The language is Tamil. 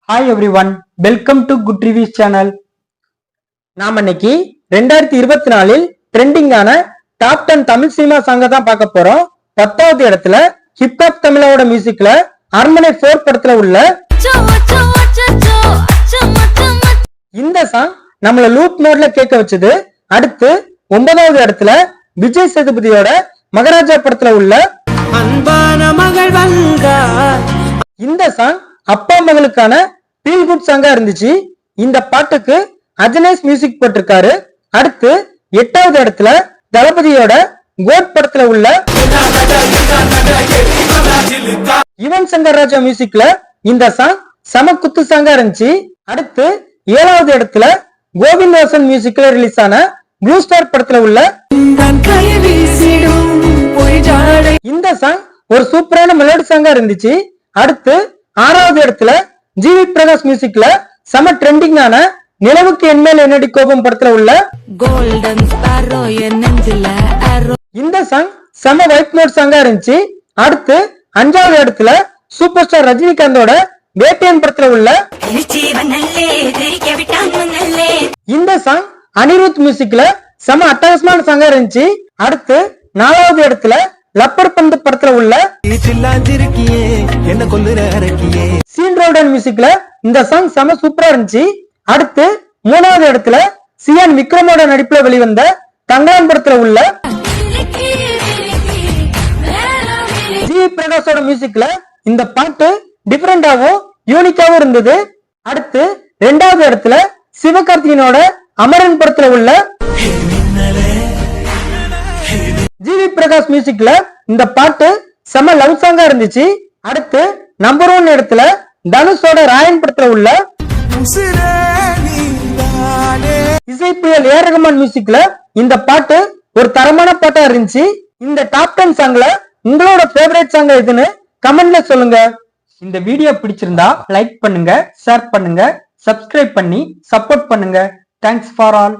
Hi everyone, welcome to good reviews channel. நாம இன்னைக்கு 2024 ட்ரெண்டிங்கான டாப் 10 தமிழ் சினிமா சாங்க தான் பார்க்க போறோம். 10வது இடத்துல ஹிப்ஹாப் தமிழோட மியூசிக்ல அரண்மனை 4 படத்துல உள்ள இந்த சாங் நம்மள லூப் மோட்ல கேட்க வச்சது. அடுத்து 9வது இடத்துல விஜய் சேதுபதியோட மகாராஜா படத்துல உள்ள அன்பான மகள் வந்தா. இந்த சாங் அப்பா மகளுக்கான ஃபீல் குட் சாங்கா இருந்துச்சு. இந்த பாட்டுக்கு அஜனேஷ் மியூசிக் போட்டிருக்காரு. அடுத்து 8வது இடத்துல தளபதியோட கோட் படத்துல உள்ள யுவன் சங்கர் ராஜா மியூசிக்ல இந்த சாங் சம குத்து சாங்கா இருந்துச்சு. அடுத்து 7வது இடத்துல கோவிந்த் வாசன் மியூசிக்ல ரிலீஸ் ஆன ப்ளூ ஸ்டார் படத்துல உள்ள இந்த சாங் ஒரு சூப்பரான மெலோடி சாங்கா இருந்துச்சு. அடுத்து 6வது இடத்துல ஜிவி பிரகாஷ் மியூசிக்ல சம ட்ரெண்டிங்கான நிலவுக்கு என்மேல் என்னடி கோபம் படத்துல உள்ள இந்த சாங் சம வைப் மோட் சாங்கா இருந்துச்சு. அடுத்து 5வது இடத்துல சூப்பர் ஸ்டார் ரஜினிகாந்தோட வேட்டையன் படத்துல உள்ள இந்த சாங் அனிருத் மியூசிக்ல சம அட்டகாசமான சாங்கா இருந்துச்சு. அடுத்து 4வது இடத்துல லப்பர் பந்து படத்துல உள்ள சீன் ரோடன் மியூசிக்ல இந்த சாங் செம சூப்பரா இருந்துச்சு. அடுத்து 3வது இடத்துல சியான் விக்ரமோட நடிப்புல வெளிவந்த தங்கலான் படத்துல உள்ள ஜி பிரகாஷோட மியூசிக்ல இந்த பாட்டு டிஃபரெண்டாவும் யூனிக்காவும் இருந்தது. அடுத்து 2வது இடத்துல சிவகார்த்திகனோட அமரன் படத்துல உள்ள ஜிவி பிரகாஷ் மியூசிக்ல இந்த பாட்டு செம லவ் சாங்கா இருந்துச்சு. அடுத்து நம்பர் 1 இடத்துல தனுஷோட ராயன் படத்துல உள்ள இசைப்புயல் ஏ ரஹ்மான் மியூசிக்ல இந்த பாட்டு ஒரு தரமான பாட்டா இருந்துச்சு. இந்த டாப் 10 சாங்ல உங்களோட ஃபேவரட் சாங் எதுன்னு கமெண்ட்ல சொல்லுங்க. இந்த வீடியோ பிடிச்சிருந்தா லைக் பண்ணுங்க, ஷேர் பண்ணுங்க, சப்ஸ்கிரைப் பண்ணி சப்போர்ட் பண்ணுங்க. Thanks for all.